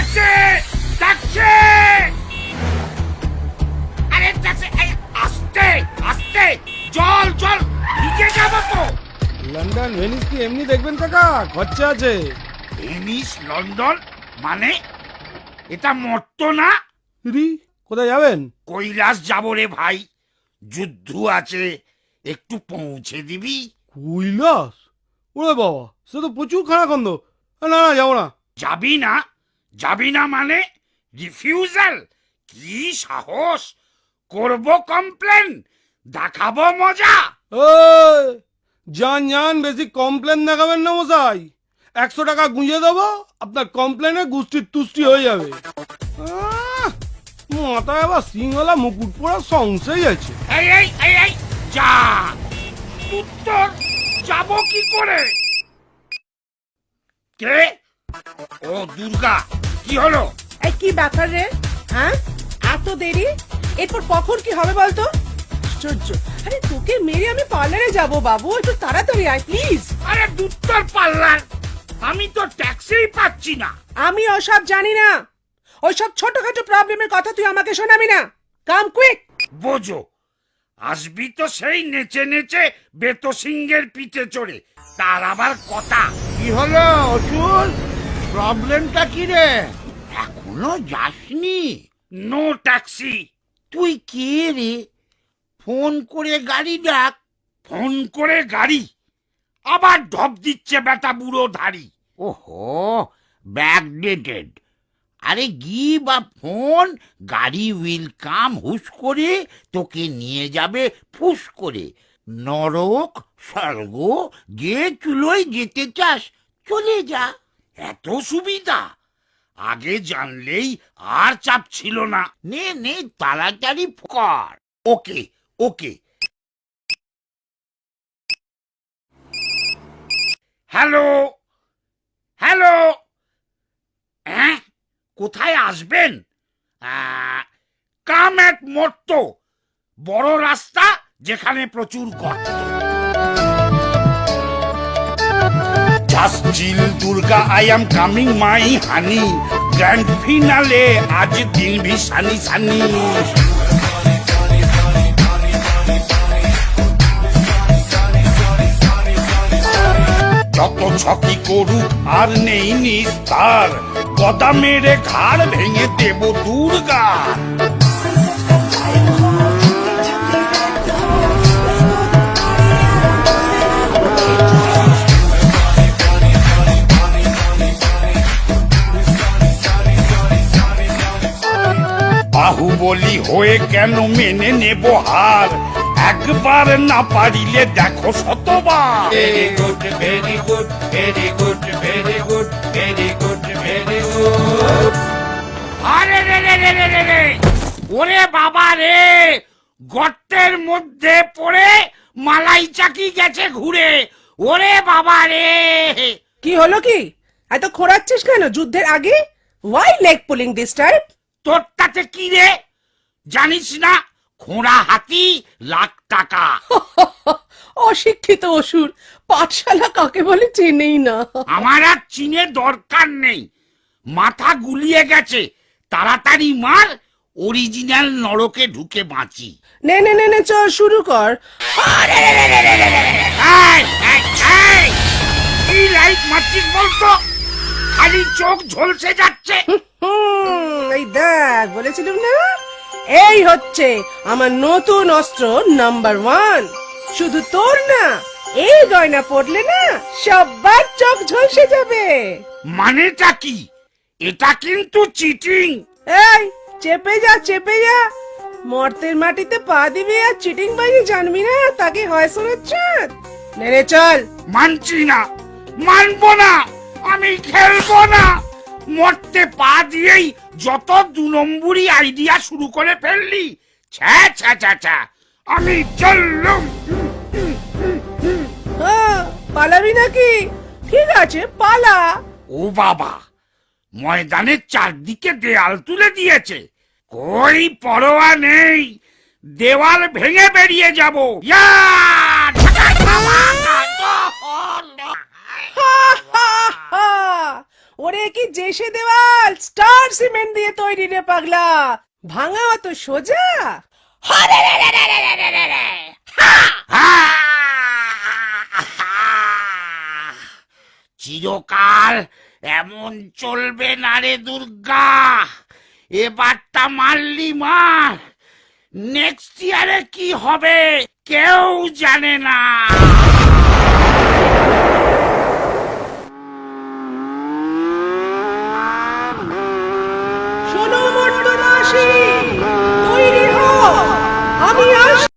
ডাকছে ডাকছে, আরে ডাকছে, আস্তে আস্তে, জল জল, ভিজে যাবো তো। লন্ডন ভেনিস কি এমনি দেখবেন কাকা? খরচা আছে। ভেনিস লন্ডন মানে? এটা মর্ত না? রি কোথায় যাবেন? কৈলাস যাবো রে ভাই, যুদ্ধ আছে, একটু পৌঁছে দিবি? কৈলাস? ওরে বাবা, সে তো প্রচুর খানাখন্দ। না না, যাবো না। যাবি না? যাবি না মানে রিফিউজাল? কি সাহস! করব কমপ্লেন, দেখাবো মজা। ওই যান যান, বেশি কমপ্লেন দেখাবেন না মশাই। 100 টাকা গুঁজে দেবো, আপনার কমপ্লেনে গুষ্টির তুষ্টি হয়ে যাবে। মাথায় আবার সিংহলা মুকুট পরা সংশয় আছে। এই এই এই এই যা, উত্তর যাব কি করে? কে? ও দুর্গা, কি হলো? এই কি ব্যাপার রে? হ্যাঁ, এত দেরি? এরপর কখন কি হবে বলতো? আশ্চর্য! আরে তোকে মেরে আমি পার্লারে যাব বাবু, একটু তাড়াতাড়ি আয় প্লিজ। আরে দুত্তর পাল্লার, আমি তো ট্যাক্সিই পাচ্ছি না। আমি ওসব জানি না, ওইসব ছোটখাটো প্রবলেমের কথা তুই আমাকে শোনাবি না। কাম কুইক। বোঝো, আসবি তো সেই নেচে নেচে বেতো সিংহের পিঠে চড়ে, তার আবার কথা। কি হলো অসুর? প্রবলেমটা কি রে? এখনো যাসনি? No taxi. তুই কে রে? ফোন করে গাড়ি ডাক। ফোন করে গাড়ি? আবার ঢপ দিচ্ছে বেটা বুড়ো ধাড়ি। ওহো, ব্যাকডেটেড। আরে গিভ আ ফোন, গাড়ি উইল কাম হুশ করে, তোকে নিয়ে যাবে ফুস করে। নরক স্বর্গ যে চুলোয় যেতে চাস চলে যা। এত সুবিধা? আগে জানলেই আর চাপ ছিল না। নে নে, তাড়াতাড়ি কর। ওকে ওকে। হ্যালো হ্যালো, হ্যাঁ কোথায় আসবেন? কাম এট মর্ত, বড় রাস্তা যেখানে প্রচুর গর্ত। Just chill Durga, I am coming my honey, grand finale আজ দিন ভি সানি সানি। যত ছকি করুক আর নেই নিস্তার, গদা মেরে ঘাড় ভেঙে দেব দুর্গা। বাহুবলী হয়ে কেন মেনে নেব হার, একবার না পারিলে দেখো শতবার। Very good, very good, very good, very good, very good, very good. আরে রে রে রে রে রে রে, ওরে বাবা রে, গর্তের মধ্যে পড়ে মালাই চাকি গেছে ঘুরে। ওরে বাবা রে! কি হলো কি? এত খোঁড়াচ্ছিস কেন যুদ্ধের আগে? Why leg pulling this time? তোর তাতে কি রে? জানিস না খোঁড়া হাতি লাখ টাকা? অশিক্ষিত অসুর, পাঠশালা কাকে বলে চেনেই না। আমার আর চিনে দরকার নেই, মাথা গুলিয়ে গেছে। তাড়াতাড়ি মার, অরিজিনাল নরকে ঢুকে বাঁচি। নে নে নে নে, চল শুরু কর। এই, এই, এই, কি লাইট মারছিস বলতো? খালি চোখ ঝলসে যাচ্ছে। এই দেখ, বলেছিলাম না, এই হচ্ছে আমার নতুন অস্ত্র নাম্বার 1। শুধু তোর না, এই গয়না পড়লে না সবার চোখ ঝলসে যাবে। মানেটা কি? এটা কিন্তু চিটিং। এই চেপে যা, চেপে যা। মর্তের মাটিতে পা দিবি আর চিটিং বাজি জানবি না, তাকে হয় শোনাচ্ছে। নে নে চল। মানছি না, মানবো না, আমি খেলবো না। মরতে পা দিয়েই যত 2 নম্বরই আইডিয়া শুরু করে ফেললি। ছ্যা ছ্যা ছ্যা ছ্যা, আমি চললুম। হ্যাঁ, পালাবি নাকি? ঠিক আছে, পালা। ও বাবা, ময়দানের চারদিকে দেয়াল তুলে দিয়েছে। কই পরোয়া নেই, দেওয়াল ভেঙে বেরিয়ে যাব। ইয়া! হা, হা, হা। ওরে কি জেসে দেওয়াল স্টার সিমেন্ট দিয়ে তৈরি রে পাগলা, ভাঙা অত সোজা? চিরকাল এমন চলবে না রে দুর্গা, এবারটা মারলি মার, নেক্সট ইয়ারে কি হবে কেউ জানে না।